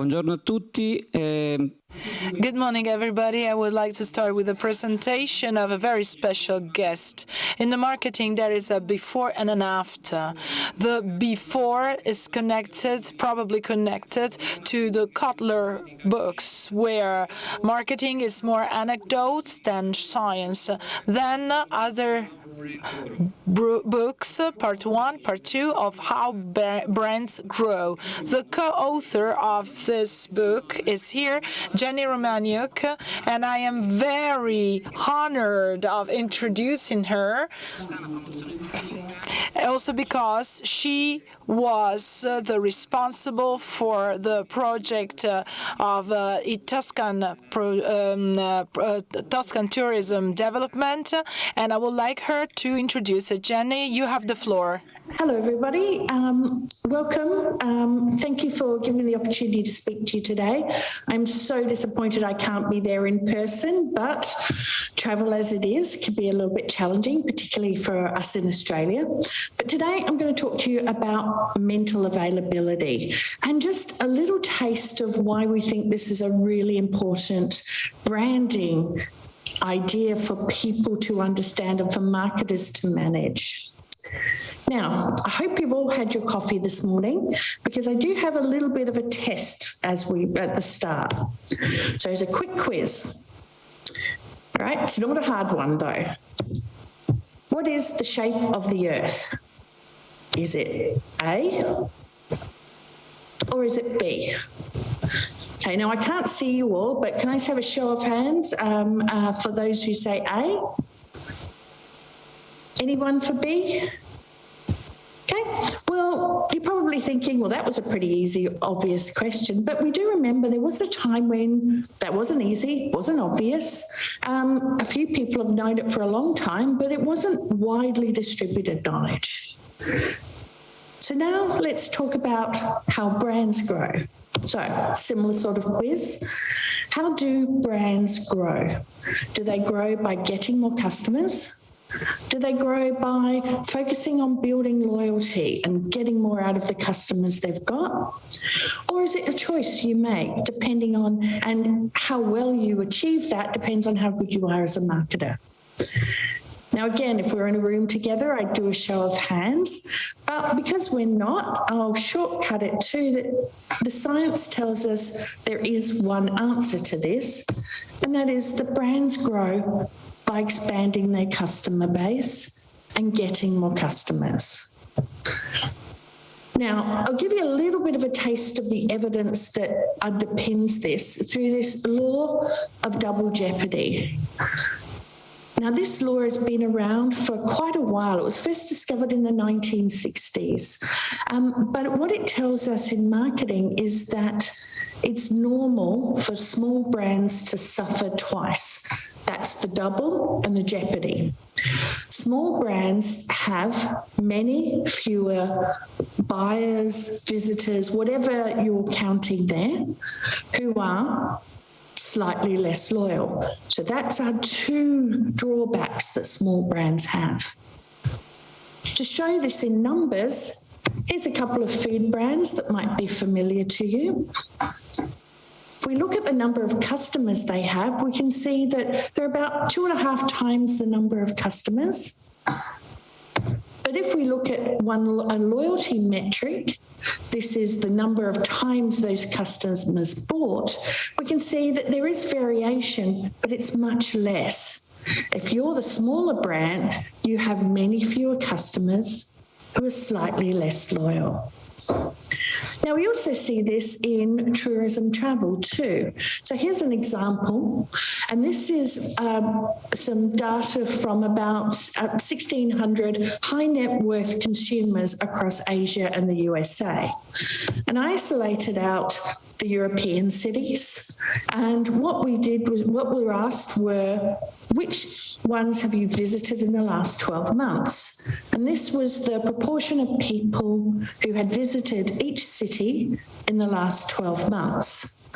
Buongiorno a tutti. Good morning, everybody. I would like to start with a presentation of a very special guest. In the marketing, there is a before and an after. The before is probably connected to the Kotler books, where marketing is more anecdotes than science. Then other books, part 1, part 2, of how brands grow. The co-author of this book is here, Jenni Romaniuk, and I am very honored of introducing her, also because she was the responsible for the project of Tuscan tourism development, and I would like her to introduce it. Jenni, you have the floor. Hello, everybody. Welcome. Thank you for giving me the opportunity to speak to you today. I'm so disappointed I can't be there in person, but travel as it is can be a little bit challenging, particularly for us in Australia. But today I'm going to talk to you about mental availability and just a little taste of why we think this is a really important branding idea for people to understand and for marketers to manage. Now, I hope you've all had your coffee this morning, because I do have a little bit of a test at the start. So it's a quick quiz. All right, it's not a hard one though. What is the shape of the Earth? Is it A or is it B? Okay, now I can't see you all, but can I just have a show of hands for those who say A? Anyone for B? Okay, well, you're probably thinking, well, that was a pretty easy, obvious question, but we do remember there was a time when that wasn't easy, wasn't obvious. A few people have known it for a long time, but it wasn't widely distributed knowledge. So now let's talk about how brands grow. So, similar sort of quiz. How do brands grow? Do they grow by getting more customers? Do they grow by focusing on building loyalty and getting more out of the customers they've got? Or is it a choice you make depending on, and how well you achieve that depends on how good you are as a marketer? Now, again, if we're in a room together, I'd do a show of hands, but because we're not, I'll shortcut it too, that the science tells us there is one answer to this, and that is that brands grow by expanding their customer base and getting more customers. Now, I'll give you a little bit of a taste of the evidence that underpins this through this law of double jeopardy. Now, this law has been around for quite a while. It was first discovered in the 1960s. But what it tells us in marketing is that it's normal for small brands to suffer twice. That's the double and the jeopardy. Small brands have many fewer buyers, visitors, whatever you're counting there, who are slightly less loyal. So that's our two drawbacks that small brands have. To show this in numbers, here's a couple of food brands that might be familiar to you. If we look at the number of customers they have, we can see that they're about 2.5 times the number of customers. But if we look at a loyalty metric, this is the number of times those customers bought, we can see that there is variation, but it's much less. If you're the smaller brand, you have many fewer customers who are slightly less loyal. Now, we also see this in tourism travel too. So here's an example, and this is some data from about 1,600 high net worth consumers across Asia and the USA. And I isolated out the European cities, and what we were asked were, which ones have you visited in the last 12 months? And this was the proportion of people who had visited each city in the last 12 months.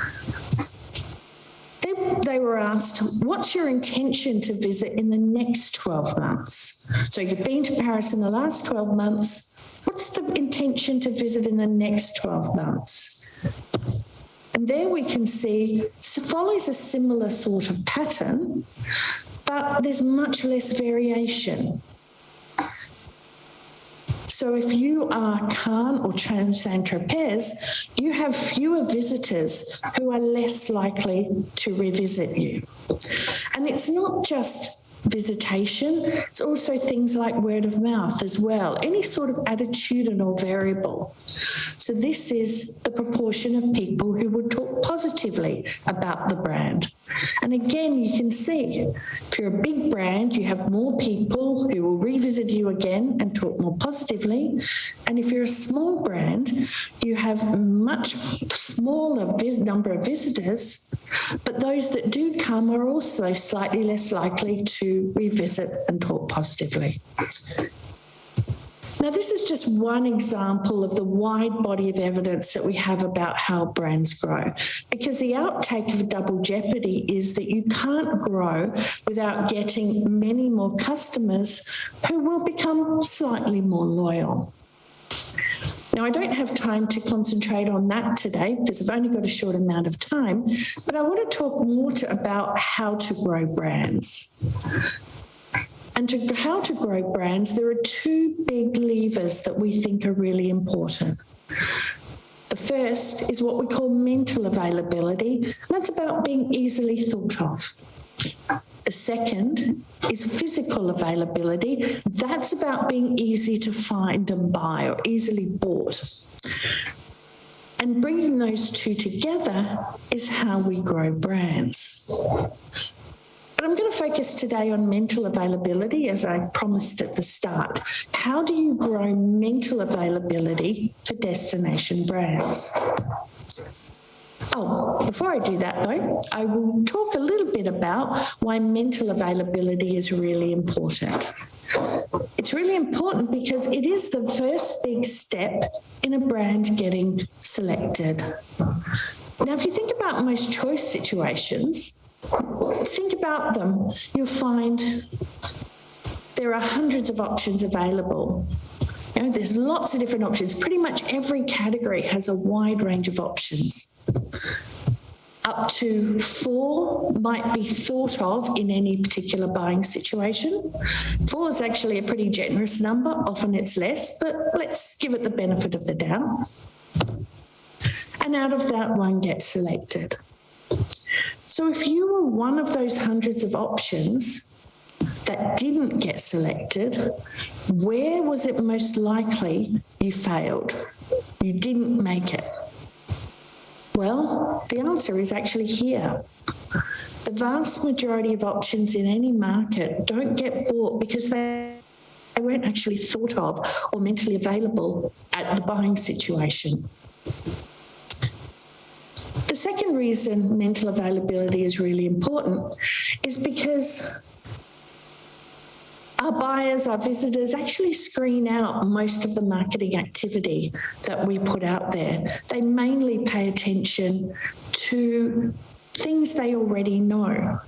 They were asked, what's your intention to visit in the next 12 months? So you've been to Paris in the last 12 months. What's the intention to visit in the next 12 months? And there we can see it follows a similar sort of pattern, but there's much less variation. So if you are Cannes or Saint-Tropez, you have fewer visitors who are less likely to revisit you. And it's not just visitation, it's also things like word of mouth as well, any sort of attitudinal variable. So this is the proportion of people who would talk positively about the brand. And again, you can see if you're a big brand, you have more people who will revisit you again and talk more positively. And if you're a small brand, you have a much smaller number of visitors, but those that do come are also slightly less likely to revisit and talk positively. Now, this is just one example of the wide body of evidence that we have about how brands grow, because the outtake of double jeopardy is that you can't grow without getting many more customers who will become slightly more loyal. Now, I don't have time to concentrate on that today because I've only got a short amount of time, but I want to talk more about how to grow brands. And how to grow brands, there are two big levers that we think are really important. The first is what we call mental availability. That's about being easily thought of. The second is physical availability. That's about being easy to find and buy or easily bought. And bringing those two together is how we grow brands. But I'm going to focus today on mental availability, as I promised at the start. How do you grow mental availability for destination brands? Oh, before I do that though, I will talk a little bit about why mental availability is really important. It's really important because it is the first big step in a brand getting selected. Now, if you think about most choice situations, think about them, you'll find there are hundreds of options available. You know, there's lots of different options. Pretty much every category has a wide range of options. Up to 4 might be thought of in any particular buying situation. 4 is actually a pretty generous number. Often it's less, but let's give it the benefit of the doubt. And out of that, one gets selected. So if you were one of those hundreds of options that didn't get selected, where was it most likely you failed? You didn't make it? Well, the answer is actually here. The vast majority of options in any market don't get bought because they weren't actually thought of or mentally available at the buying situation. The second reason mental availability is really important is because our buyers, our visitors actually screen out most of the marketing activity that we put out there. They mainly pay attention to things they already know.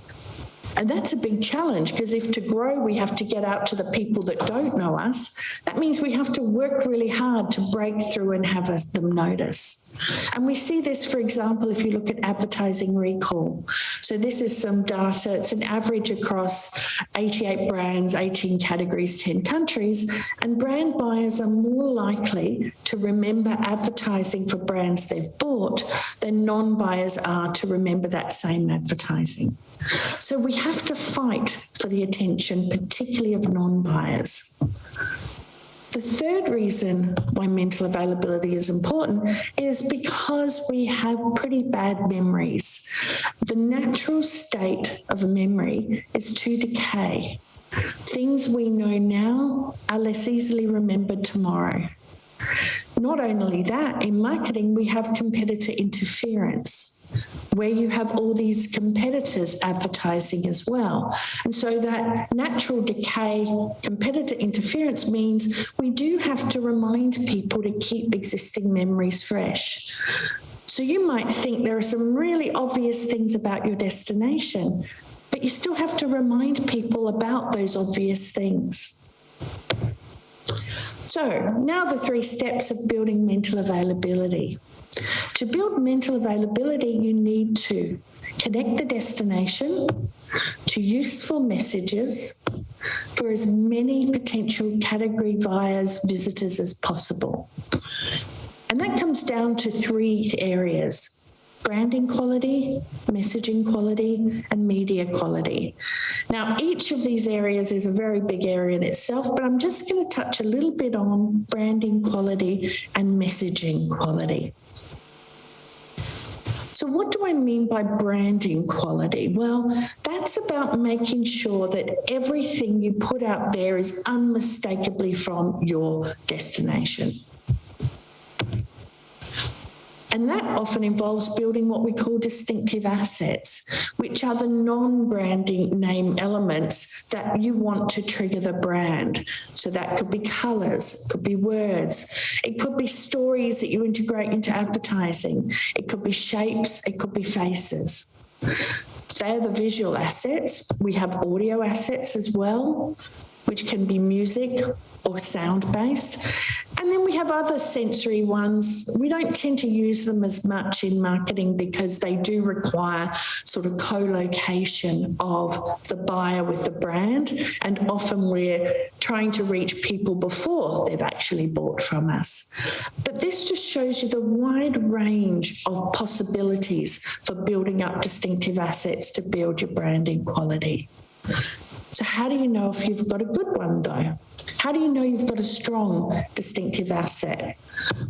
And that's a big challenge because if to grow we have to get out to the people that don't know us, that means we have to work really hard to break through and have them notice. And we see this, for example, if you look at advertising recall. So this is some data. It's an average across 88 brands, 18 categories, 10 countries. And brand buyers are more likely to remember advertising for brands they've bought than non-buyers are to remember that same advertising. So we have to fight for the attention, particularly of non-buyers. The third reason why mental availability is important is because we have pretty bad memories. The natural state of a memory is to decay. Things we know now are less easily remembered tomorrow. Not only that, in marketing, we have competitor interference, where you have all these competitors advertising as well. And so that natural decay, competitor interference means we do have to remind people to keep existing memories fresh. So you might think there are some really obvious things about your destination, but you still have to remind people about those obvious things. So now the 3 steps of building mental availability. To build mental availability, you need to connect the destination to useful messages for as many potential category buyers, visitors as possible. And that comes down to 3 areas: branding quality, messaging quality, and media quality. Now, each of these areas is a very big area in itself, but I'm just going to touch a little bit on branding quality and messaging quality. So what do I mean by branding quality? Well, that's about making sure that everything you put out there is unmistakably from your destination. And that often involves building what we call distinctive assets, which are the non-branding name elements that you want to trigger the brand. So that could be colours, it could be words, it could be stories that you integrate into advertising, it could be shapes, it could be faces. They're the visual assets. We have audio assets as well, which can be music or sound-based. And then we have other sensory ones. We don't tend to use them as much in marketing because they do require sort of co-location of the buyer with the brand, and often we're trying to reach people before they've actually bought from us. But this just shows you the wide range of possibilities for building up distinctive assets to build your branding quality. So how do you know if you've got a good one, though? How do you know you've got a strong distinctive asset?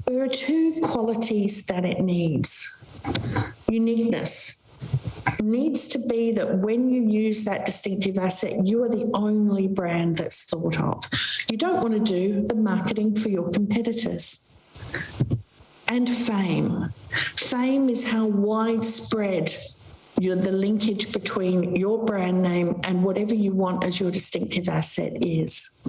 There are 2 qualities that it needs. Uniqueness. It needs to be that when you use that distinctive asset, you are the only brand that's thought of. You don't want to do the marketing for your competitors. And fame. Fame is how widespread the linkage between your brand name and whatever you want as your distinctive asset is.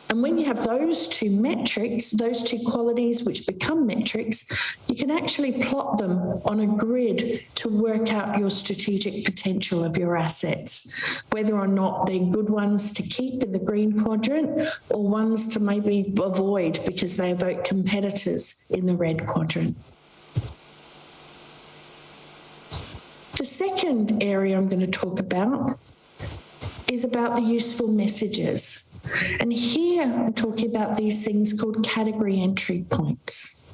And when you have those 2 metrics, those 2 qualities which become metrics, you can actually plot them on a grid to work out your strategic potential of your assets, whether or not they're good ones to keep in the green quadrant or ones to maybe avoid because they evoke competitors in the red quadrant. The second area I'm going to talk about is about the useful messages. And here I'm talking about these things called category entry points.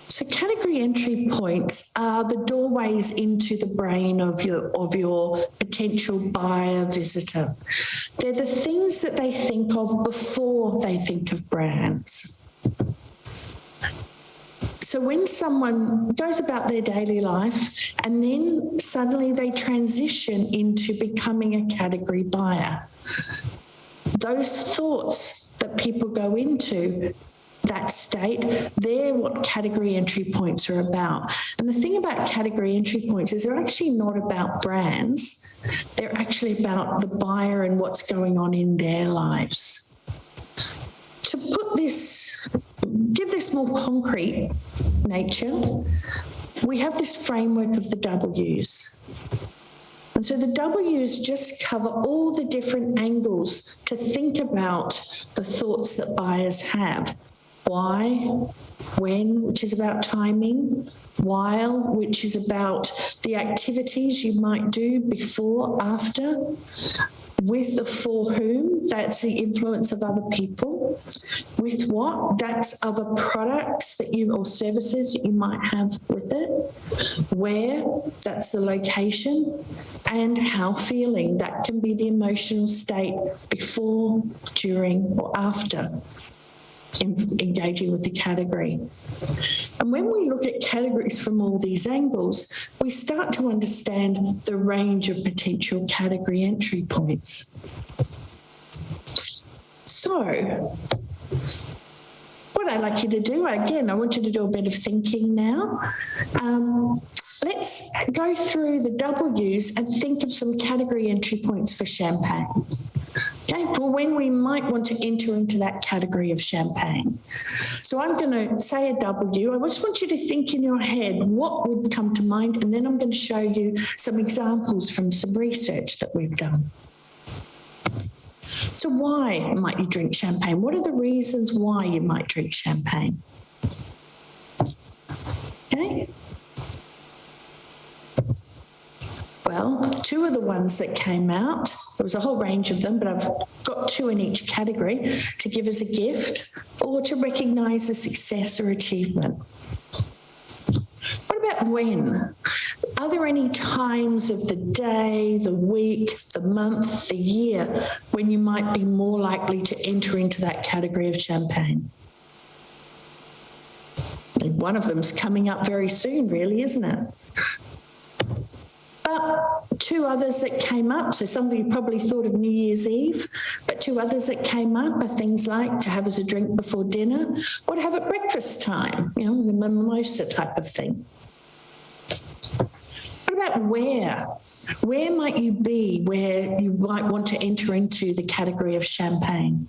So category entry points are the doorways into the brain of your potential buyer visitor. They're the things that they think of before they think of brands. So when someone goes about their daily life and then suddenly they transition into becoming a category buyer, those thoughts that people go into that state, they're what category entry points are about. And the thing about category entry points is they're actually not about brands. They're actually about the buyer and what's going on in their lives. To put this, give this more concrete nature, we have this framework of the W's. And so the W's just cover all the different angles to think about the thoughts that buyers have. Why, when, which is about timing, while, which is about the activities you might do before, after, with the for whom, that's the influence of other people, with what, that's other products that you or services that you might have with it, where, that's the location, and how feeling, that can be the emotional state before, during, or after engaging with the category. And when we look at categories from all these angles, we start to understand the range of potential category entry points. So, what I'd like you to do, again, I want you to do a bit of thinking now. Let's go through the W's and think of some category entry points for champagne. Okay, for when we might want to enter into that category of champagne. So I'm going to say a W. I just want you to think in your head what would come to mind, and then I'm going to show you some examples from some research that we've done. So why might you drink champagne? What are the reasons why you might drink champagne? Okay. Well, two of the ones that came out, there was a whole range of them, but I've got two in each category: to give as a gift or to recognise a success or achievement. What about when? Are there any times of the day, the week, the month, the year when you might be more likely to enter into that category of champagne? And one of them's coming up very soon, really, isn't it? But two others that came up, so some of you probably thought of New Year's Eve, but two others that came up are things like to have as a drink before dinner or to have at breakfast time, you know, the mimosa type of thing. What about where? Where might you be where you might want to enter into the category of champagne?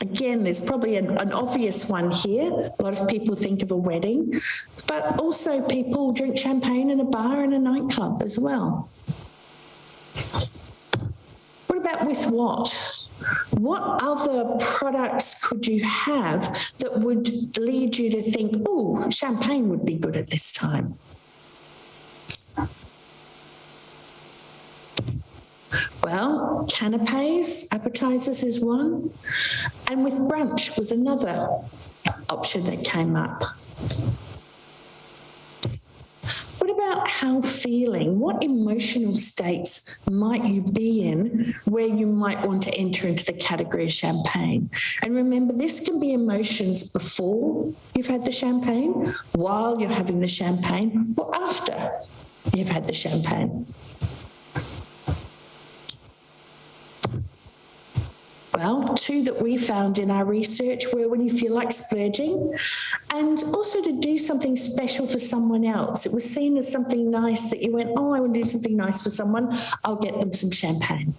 Again, there's probably an obvious one here. A lot of people think of a wedding, but also people drink champagne in a bar and a nightclub as well. What about with what? What other products could you have that would lead you to think, oh, champagne would be good at this time? Well, canapes, appetizers is one, and with brunch was another option that came up. What about how feeling? What emotional states might you be in where you might want to enter into the category of champagne? And remember, this can be emotions before you've had the champagne, while you're having the champagne, or after you've had the champagne. Well, two that we found in our research were when you feel like splurging, and also to do something special for someone else. It was seen as something nice that you went, oh, I want to do something nice for someone, I'll get them some champagne.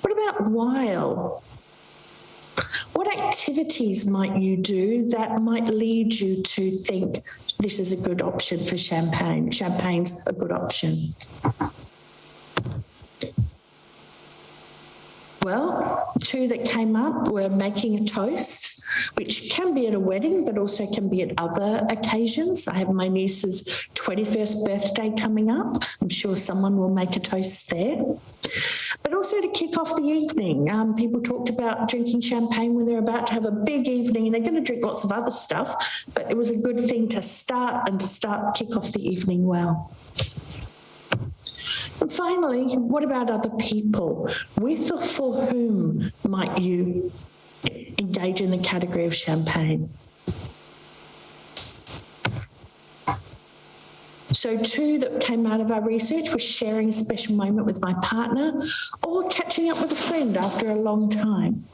What about while? What activities might you do that might lead you to think this is a good option for champagne? Champagne's a good option. Well, two that came up were making a toast, which can be at a wedding, but also can be at other occasions. I have my niece's 21st birthday coming up. I'm sure someone will make a toast there. But also to kick off the evening. People talked about drinking champagne when they're about to have a big evening, and they're going to drink lots of other stuff, but it was a good thing to start kick off the evening well. And finally, what about other people? With or for whom might you engage in the category of champagne? So two that came out of our research was sharing a special moment with my partner or catching up with a friend after a long time.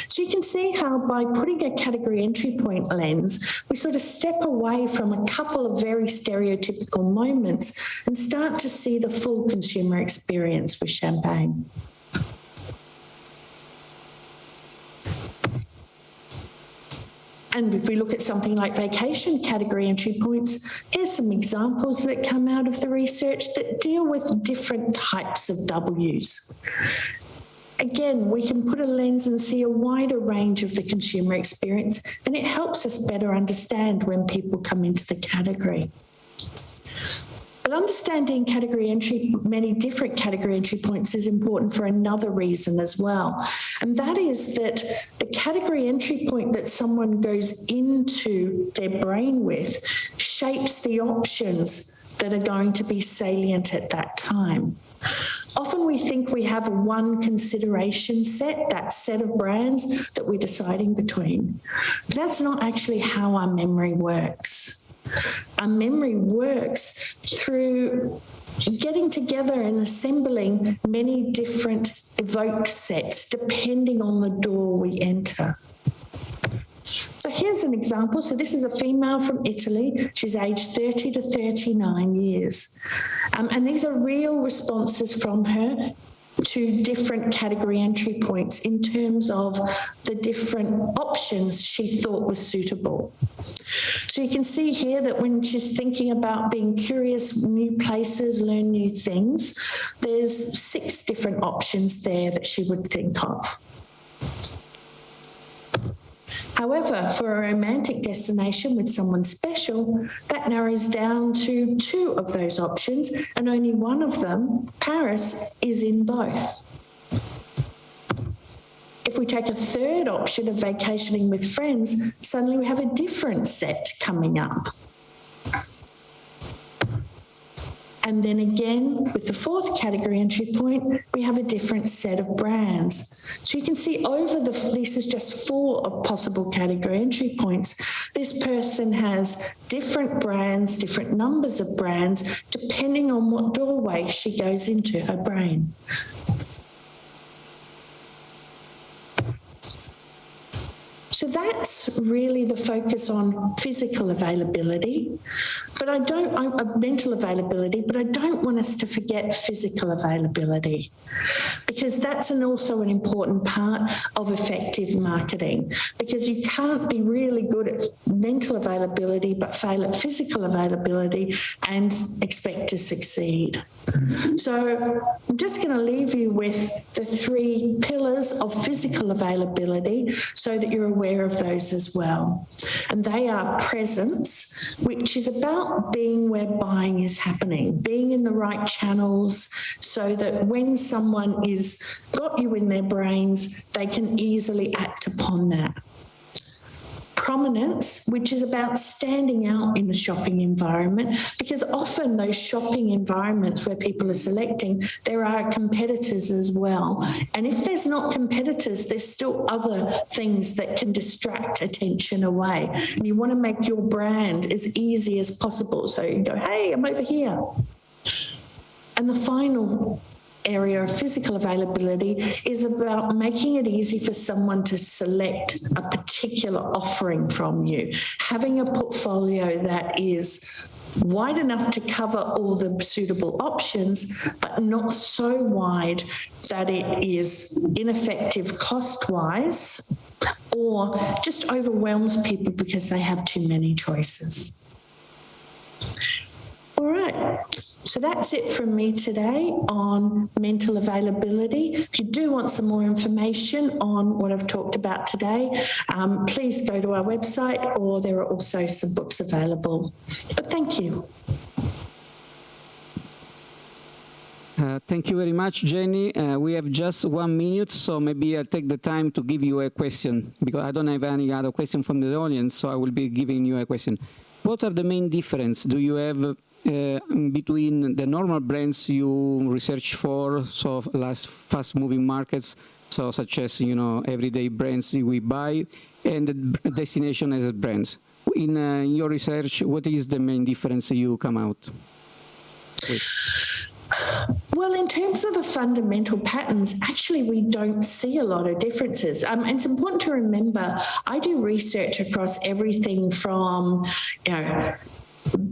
So you can see how by putting a category entry point lens, we sort of step away from a couple of very stereotypical moments and start to see the full consumer experience with champagne. And if we look at something like vacation category entry points, here's some examples that come out of the research that deal with different types of Ws. Again, we can put a lens and see a wider range of the consumer experience, and it helps us better understand when people come into the category. But understanding many different category entry points is important for another reason as well. And that is that the category entry point that someone goes into their brain with shapes the options that are going to be salient at that time. Often we think we have one consideration set, that set of brands that we're deciding between. That's not actually how our memory works. Our memory works through getting together and assembling many different evoked sets depending on the door we enter. So here's an example. So this is a female from Italy. She's aged 30 to 39 years. And these are real responses from her to different category entry points in terms of the different options she thought was suitable. So you can see here that when she's thinking about being curious, new places, learn new things, there's 6 different options there that she would think of. However, for a romantic destination with someone special, that narrows down to 2 of those options, and only one of them, Paris, is in both. If we take a third option of vacationing with friends, suddenly we have a different set coming up. And then again, with the 4th category entry point, we have a different set of brands. So you can see this is just 4 of possible category entry points. This person has different brands, different numbers of brands, depending on what doorway she goes into her brain. So that's really the focus on physical availability, mental availability, but I don't want us to forget physical availability, because that's also an important part of effective marketing, because you can't be really good at mental availability but fail at physical availability and expect to succeed. So I'm just going to leave you with the 3 pillars of physical availability so that you're aware of those as well. And they are presence, which is about being where buying is happening, being in the right channels so that when someone is got you in their brains, they can easily act upon that. Prominence, which is about standing out in the shopping environment, because often those shopping environments where people are selecting, there are competitors as well. And if there's not competitors, there's still other things that can distract attention away. And you want to make your brand as easy as possible. So you go, hey, I'm over here. And the final area of physical availability is about making it easy for someone to select a particular offering from you, having a portfolio that is wide enough to cover all the suitable options, but not so wide that it is ineffective cost-wise or just overwhelms people because they have too many choices. All right, so that's it from me today on mental availability. If you do want some more information on what I've talked about today, please go to our website, or there are also some books available. But thank you. Thank you very much, Jenny. We have just 1 minute, so maybe I'll take the time to give you a question, because I don't have any other question from the audience, so I will be giving you a question. What are the main differences do you have between the normal brands you research for, so last fast-moving markets, so such as, everyday brands we buy, and the destination as brands? In your research, what is the main difference you come out with? Well, in terms of the fundamental patterns, actually, we don't see a lot of differences. And it's important to remember, I do research across everything from,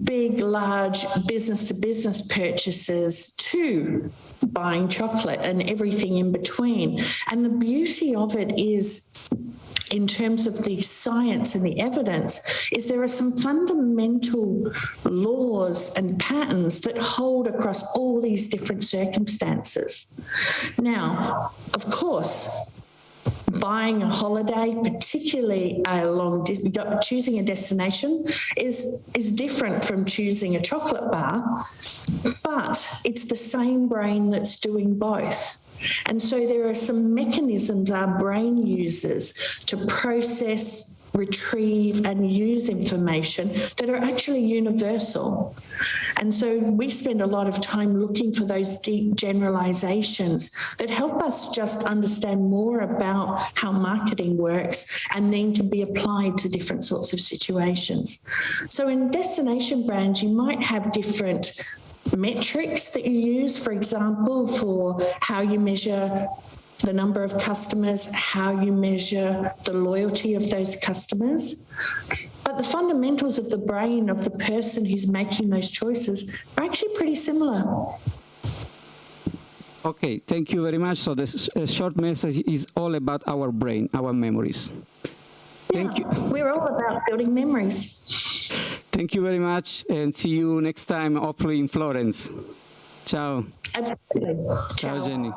big, large business-to-business purchases to buying chocolate and everything in between. And the beauty of it is, in terms of the science and the evidence, is there are some fundamental laws and patterns that hold across all these different circumstances. Now, of course, buying a holiday, particularly choosing a destination, is different from choosing a chocolate bar, but it's the same brain that's doing both. And so there are some mechanisms our brain uses to process, retrieve, and use information that are actually universal. And so we spend a lot of time looking for those deep generalizations that help us just understand more about how marketing works and then can be applied to different sorts of situations. So in destination brands, you might have different metrics that you use, for example, for how you measure the number of customers, how you measure the loyalty of those customers. But the fundamentals of the brain of the person who's making those choices are actually pretty similar. Okay, thank you very much. So the short message is all about our brain, our memories. Thank you. We're all about building memories. Thank you very much, and see you next time, hopefully in Florence. Ciao. Absolutely. Ciao, Jenni.